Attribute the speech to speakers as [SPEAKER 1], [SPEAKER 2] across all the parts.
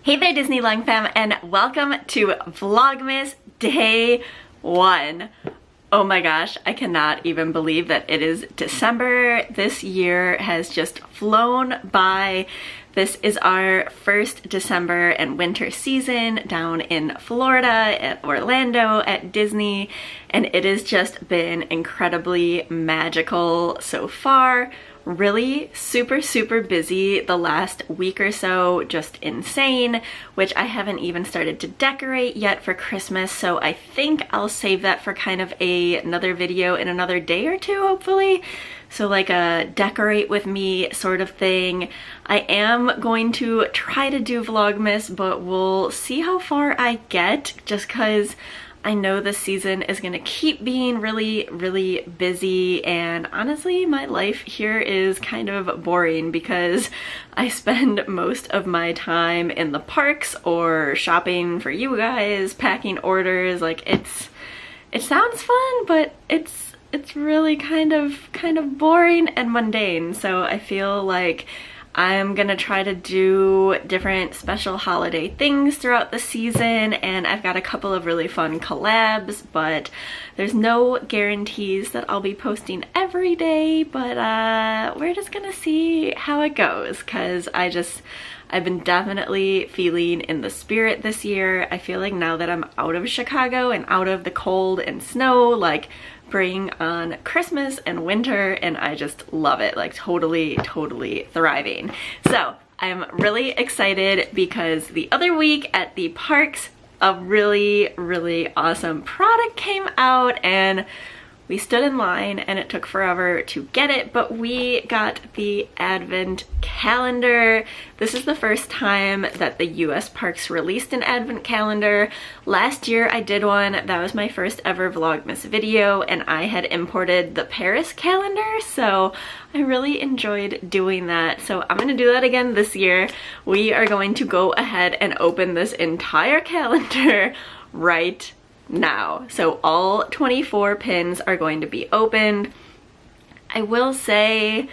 [SPEAKER 1] Hey there Disney Leung fam, and welcome to Vlogmas Day 1. Oh my gosh, I cannot even believe that it is December. This year has just flown by. This is our first December and winter season down in Florida at Orlando at Disney, and it has just been incredibly magical so far. Really super busy the last week or so, just insane, which I haven't even started to decorate yet for Christmas, so I think I'll save that for kind of another video in another day or two, hopefully. So like a decorate with me sort of thing. I am going to try to do Vlogmas, but we'll see how far I get, just because I know this season is gonna keep being really busy, and honestly my life here is kind of boring because I spend most of my time in the parks or shopping for you guys, packing orders. Like it sounds fun, but it's really kind of boring and mundane. So I feel like I'm gonna try to do different special holiday things throughout the season, and I've got a couple of really fun collabs, but there's no guarantees that I'll be posting every day, but we're just gonna see how it goes, because I've been definitely feeling in the spirit this year. I feel like now that I'm out of Chicago and out of the cold and snow, like bring on Christmas and winter, and I just love it. Like totally thriving. So I'm really excited because the other week at the parks a really awesome product came out, and we stood in line and it took forever to get it, but we got the advent calendar. This is the first time that the US parks released an advent calendar. Last year I did one. That was my first ever Vlogmas video, and I had imported the Paris calendar, so I really enjoyed doing that. So I'm gonna do that again this year. We are going to go ahead and open this entire calendar right now. So all 24 pins are going to be opened. I will say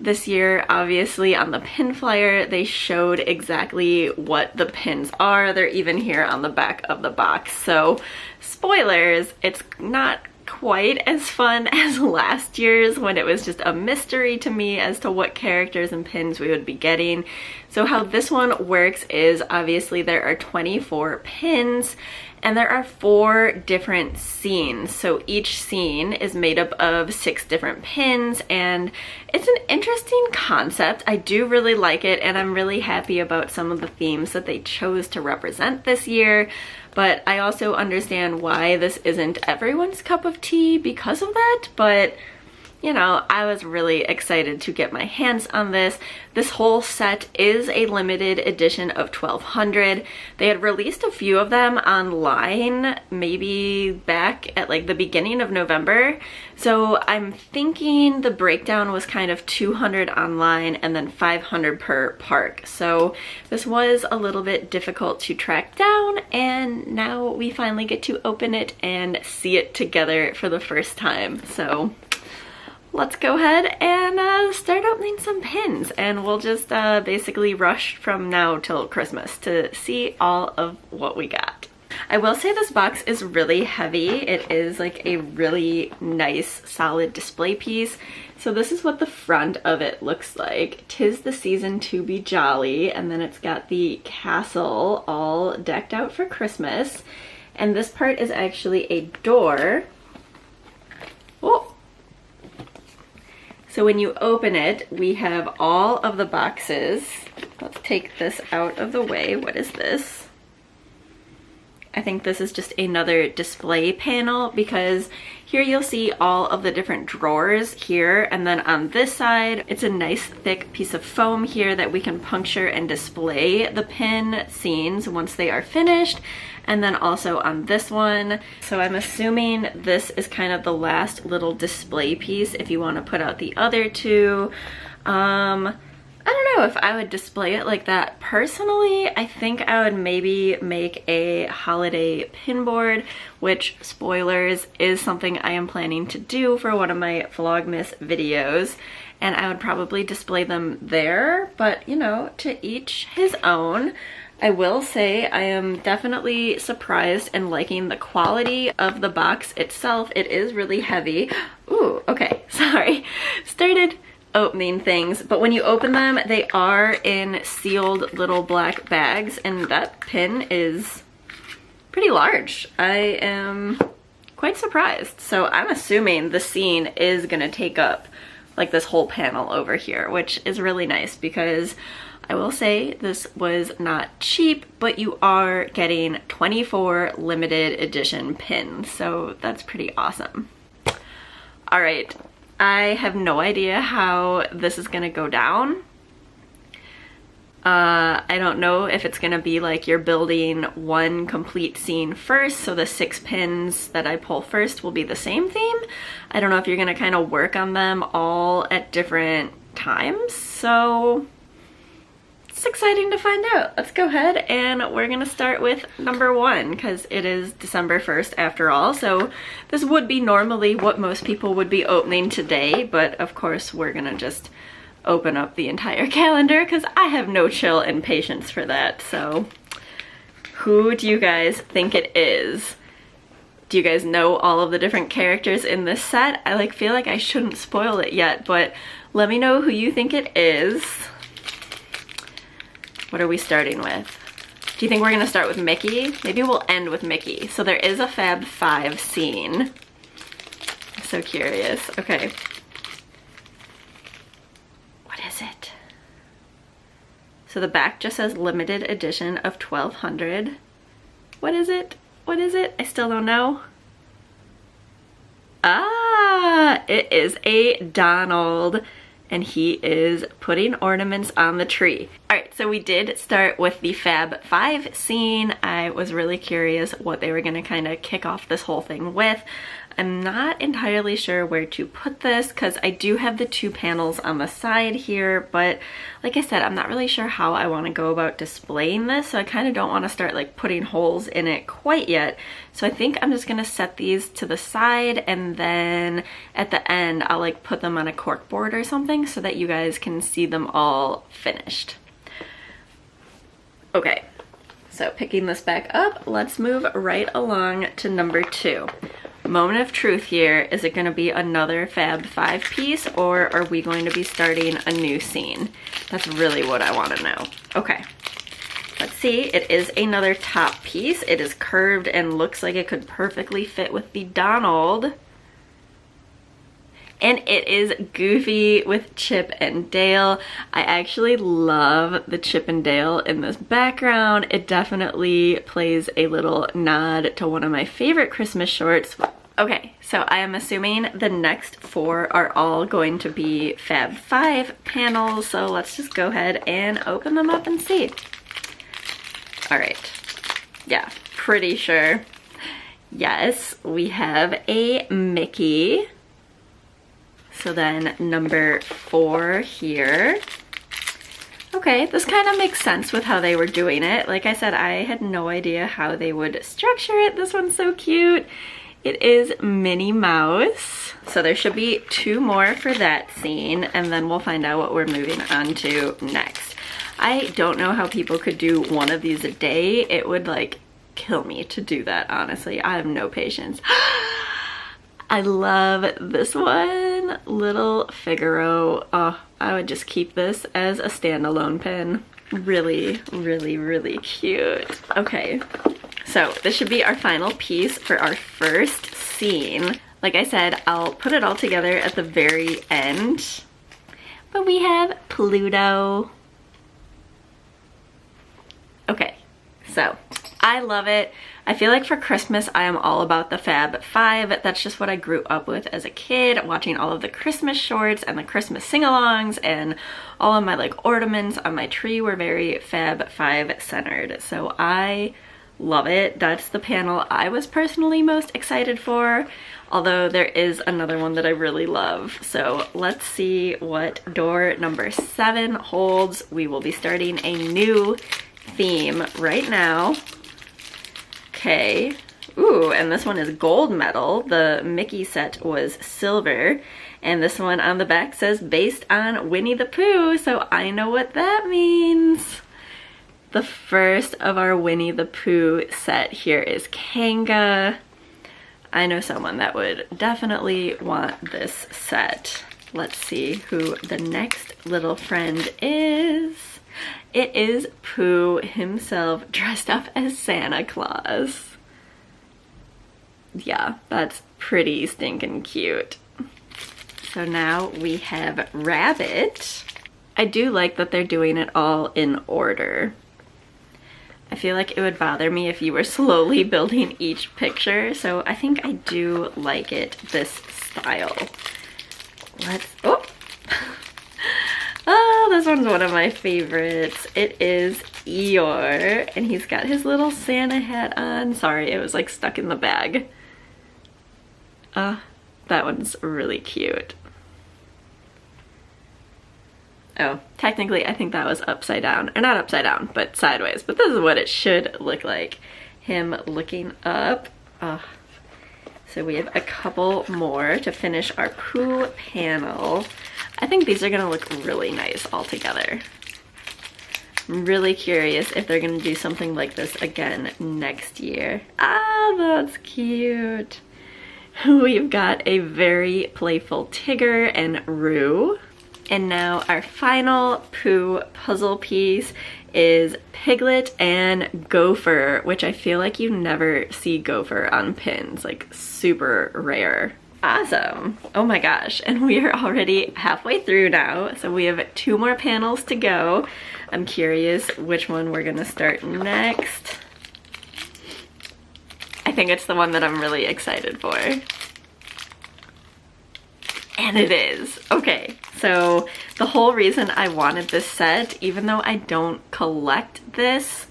[SPEAKER 1] this year, obviously on the pin flyer, they showed exactly what the pins are. They're even here on the back of the box. So spoilers, it's not quite as fun as last year's when it was just a mystery to me as to what characters and pins we would be getting. So how this one works is obviously there are 24 pins, and there are 4 different scenes. So each scene is made up of 6 different pins, and it's an interesting concept. I do really like it, and I'm really happy about some of the themes that they chose to represent this year. But I also understand why this isn't everyone's cup of tea because of that. But you know, I was really excited to get my hands on this. This whole set is a limited edition of 1200. They had released a few of them online, maybe back at like the beginning of November. So I'm thinking the breakdown was kind of 200 online and then 500 per park. So this was a little bit difficult to track down, and now we finally get to open it and see it together for the first time. So let's go ahead and start opening some pins, and we'll just basically rush from now till Christmas to see all of what we got. I will say this box is really heavy. It is like a really nice solid display piece. So this is what the front of it looks like. 'Tis the season to be jolly, and then it's got the castle all decked out for Christmas. And this part is actually a door. Oh! So when you open it, we have all of the boxes. Let's take this out of the way. What is this? I think this is just another display panel, because here you'll see all of the different drawers here, and then on this side, it's a nice thick piece of foam here that we can puncture and display the pin scenes once they are finished. And then also on this one. So I'm assuming this is kind of the last little display piece if you want to put out the other 2. I don't know if I would display it like that personally. I think I would maybe make a holiday pin board, which, spoilers, is something I am planning to do for one of my Vlogmas videos. And I would probably display them there, but you know, to each his own. I will say I am definitely surprised and liking the quality of the box itself. It is really heavy. Ooh, okay, sorry. Started opening things, but when you open them, they are in sealed little black bags, and that pin is pretty large. I am quite surprised. So I'm assuming the scene is gonna take up like this whole panel over here, which is really nice because I will say this was not cheap, but you are getting 24 limited edition pins, so that's pretty awesome. All right, I have no idea how this is gonna go down. I don't know if it's gonna be like you're building one complete scene first, so the 6 pins that I pull first will be the same theme. I don't know if you're gonna kind of work on them all at different times, so it's exciting to find out. Let's go ahead and we're gonna start with number 1 because it is December 1st after all, so this would be normally what most people would be opening today, but of course we're gonna just open up the entire calendar because I have no chill and patience for that. So who do you guys think it is? Do you guys know all of the different characters in this set? I feel like I shouldn't spoil it yet, but let me know who you think it is. What are we starting with? Do you think we're gonna start with Mickey? Maybe we'll end with Mickey. So there is a Fab 5 scene. I'm so curious. Okay. What is it? So the back just says limited edition of 1200. What is it? What is it? I still don't know. Ah, it is a Donald, and he is putting ornaments on the tree. All right, so we did start with the Fab 5 scene. I was really curious what they were gonna kind of kick off this whole thing with. I'm not entirely sure where to put this because I do have the 2 panels on the side here, but like I said, I'm not really sure how I want to go about displaying this, so I kind of don't want to start like putting holes in it quite yet. So I think I'm just gonna set these to the side, and then at the end I'll like put them on a cork board or something so that you guys can see them all finished. Okay, so picking this back up, let's move right along to number 2. Moment of truth here. Is it going to be another Fab 5 piece, or are we going to be starting a new scene? That's really what I want to know. Okay, let's see. It is another top piece. It is curved and looks like it could perfectly fit with the Donald. And it is Goofy with Chip and Dale. I actually love the Chip and Dale in this background. It definitely plays a little nod to one of my favorite Christmas shorts. Okay, so I am assuming the next 4 are all going to be Fab 5 panels, so let's just go ahead and open them up and see. All right, yeah, pretty sure. Yes, we have a Mickey. So then number 4 here. Okay, this kind of makes sense with how they were doing it. Like I said, I had no idea how they would structure it. This one's so cute. It is Minnie Mouse. So there should be 2 more for that scene, and then we'll find out what we're moving on to next. I don't know how people could do one of these a day. It would like kill me to do that, honestly. I have no patience. I love this one, Little Figaro. Oh, I would just keep this as a standalone pin. Really, really, really cute. Okay, so this should be our final piece for our first scene. Like I said, I'll put it all together at the very end. But we have Pluto. Okay, so I love it. I feel like for Christmas, I am all about the Fab 5. That's just what I grew up with as a kid, watching all of the Christmas shorts and the Christmas sing-alongs, and all of my like ornaments on my tree were very Fab 5 centered. So I love it. That's the panel I was personally most excited for, although there is another one that I really love. So let's see what door number 7 holds. We will be starting a new theme right now. Okay, ooh, and this one is gold medal. The Mickey set was silver, and this one on the back says based on Winnie the Pooh, so I know what that means. The first of our Winnie the Pooh set here is Kanga. I know someone that would definitely want this set. Let's see who the next little friend is. It is Pooh himself dressed up as Santa Claus. Yeah, that's pretty stinking cute. So now we have Rabbit. I do like that they're doing it all in order. I feel like it would bother me if you were slowly building each picture, so I think I do like it this style. Oh! Oh, this one's one of my favorites. It is Eeyore, and he's got his little Santa hat on. Sorry, it was like stuck in the bag. That one's really cute. Oh, technically I think that was upside down. Or not upside down, but sideways. But this is what it should look like. Him looking up. So we have a couple more to finish our Pooh panel. I think these are gonna look really nice all together. I'm really curious if they're gonna do something like this again next year. Ah, that's cute. We've got a very playful Tigger and Roo. And now our final Pooh puzzle piece is Piglet and Gopher, which I feel like you never see Gopher on pins, like super rare. Awesome. Oh my gosh. And we are already halfway through now. So we have 2 more panels to go. I'm curious which one we're gonna start next. I think it's the one that I'm really excited for. And it is. Okay, so the whole reason I wanted this set, even though I don't collect this,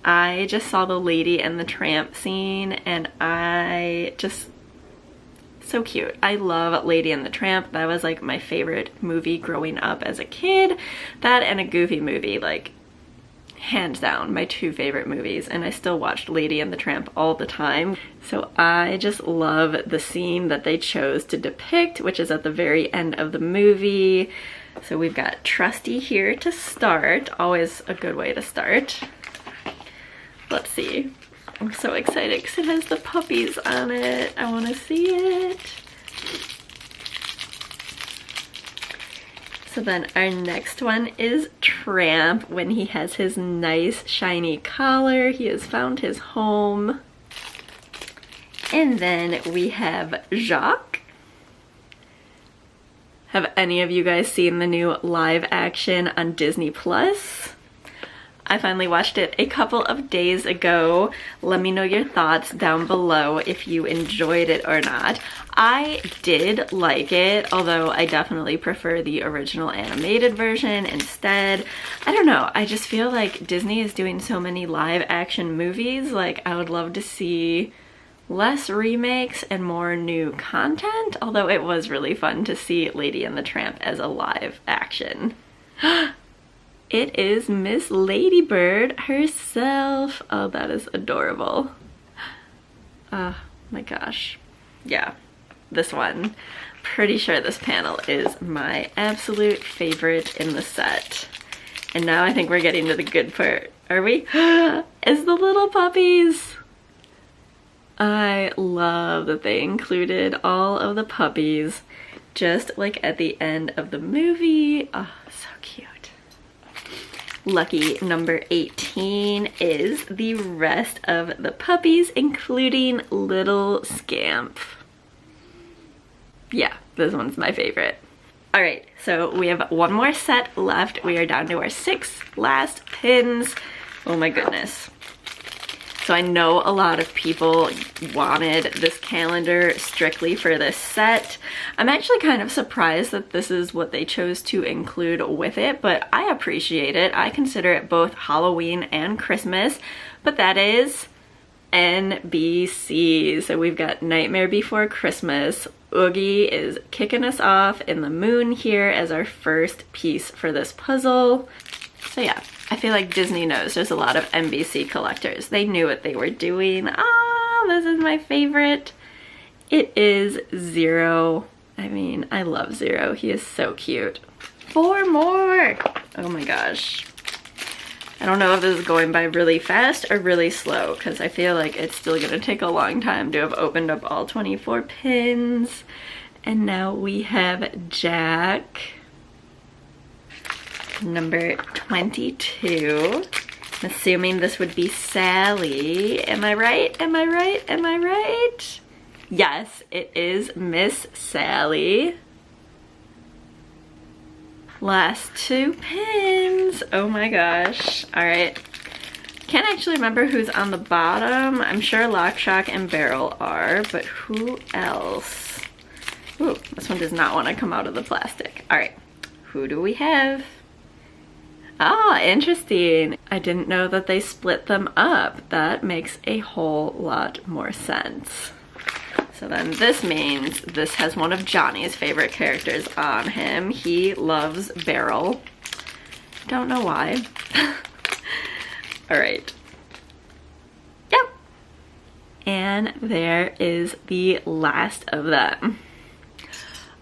[SPEAKER 1] I just saw the Lady and the Tramp scene and so cute. I love Lady and the Tramp. That was like my favorite movie growing up as a kid. That and a Goofy movie, like hands down my 2 favorite movies, and I still watched Lady and the Tramp all the time. So I just love the scene that they chose to depict, which is at the very end of the movie. So we've got Trusty here to start, always a good way to start. Let's see. I'm so excited because it has the puppies on it. I want to see it. So then our next one is Tramp when he has his nice shiny collar. He has found his home. And then we have Jacques. Have any of you guys seen the new live action on Disney Plus? I finally watched it a couple of days ago. Let me know your thoughts down below if you enjoyed it or not. I did like it, although I definitely prefer the original animated version instead. I don't know, I just feel like Disney is doing so many live action movies. Like, I would love to see less remakes and more new content, although it was really fun to see Lady and the Tramp as a live action. It is Miss Ladybird herself. Oh, that is adorable. Oh my gosh. Yeah, this one. Pretty sure this panel is my absolute favorite in the set. And now I think we're getting to the good part. Are we? It's the little puppies. I love that they included all of the puppies just like at the end of the movie. Oh, so cute. Lucky number 18 is the rest of the puppies, including Little Scamp. Yeah, this one's my favorite. All right, so we have 1 more set left. We are down to our 6 last pins. Oh my goodness. So I know a lot of people wanted this calendar strictly for this set. I'm actually kind of surprised that this is what they chose to include with it, but I appreciate it. I consider it both Halloween and Christmas, but that is NBC. So we've got Nightmare Before Christmas. Oogie is kicking us off in the moon here as our first piece for this puzzle. So yeah, I feel like Disney knows there's a lot of NBC collectors. They knew what they were doing. Ah, this is my favorite. It is Zero. I mean, I love Zero. He is so cute. 4 more. Oh my gosh. I don't know if this is going by really fast or really slow because I feel like it's still gonna take a long time to have opened up all 24 pins. And now we have Jack, number 22. I'm assuming this would be Sally. Am I right? Am I right? Am I right? Yes, it is Miss Sally. Last 2 pins. Oh my gosh. All right. Can't actually remember who's on the bottom. I'm sure Lock, Shock, and Barrel are, but who else? Ooh, this one does not want to come out of the plastic. All right. Who do we have? Oh, interesting. I didn't know that they split them up. That makes a whole lot more sense. So then this means this has one of Johnny's favorite characters on him. He loves Barrel. Don't know why. All right. Yep. And there is the last of them.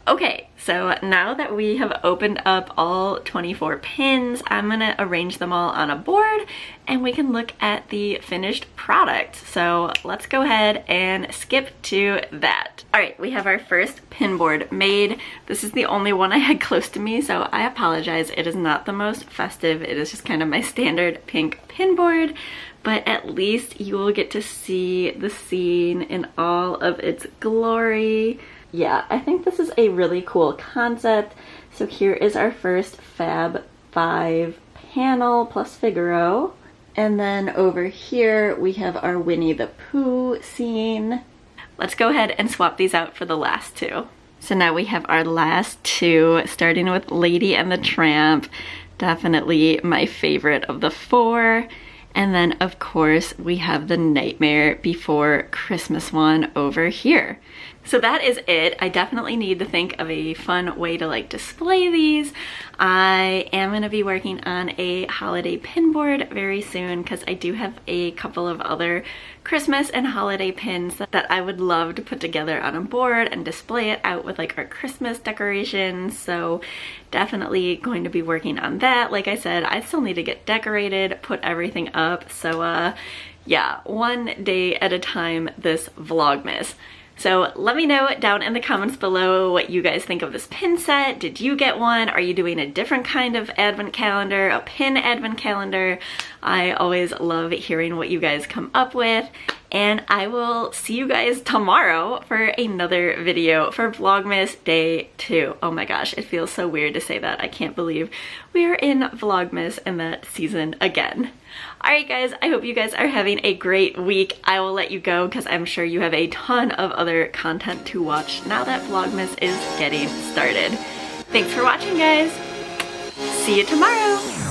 [SPEAKER 1] Okay, so now that we have opened up all 24 pins, I'm gonna arrange them all on a board and we can look at the finished product. So let's go ahead and skip to that. All right, we have our first pin board made. This is the only one I had close to me, so I apologize. It is not the most festive. It is just kind of my standard pink pin board, but at least you will get to see the scene in all of its glory. Yeah, I think this is a really cool concept. So here is our first Fab 5 panel plus Figaro. And then over here we have our Winnie the Pooh scene. Let's go ahead and swap these out for the last 2. So now we have our last 2, starting with Lady and the Tramp. Definitely my favorite of the 4. And then of course we have the Nightmare Before Christmas one over here. So that is it. I definitely need to think of a fun way to like display these. I am going to be working on a holiday pin board very soon because I do have a couple of other Christmas and holiday pins that I would love to put together on a board and display it out with like our Christmas decorations. So definitely going to be working on that. Like I said, I still need to get decorated, put everything up. So yeah, one day at a time this Vlogmas. So let me know down in the comments below what you guys think of this pin set. Did you get one? Are you doing a different kind of advent calendar, a pin advent calendar? I always love hearing what you guys come up with. And I will see you guys tomorrow for another video for Vlogmas Day 2. Oh my gosh, it feels so weird to say that. I can't believe we are in Vlogmas and that season again. Alright guys, I hope you guys are having a great week. I will let you go because I'm sure you have a ton of other content to watch now that Vlogmas is getting started. Thanks for watching guys. See you tomorrow.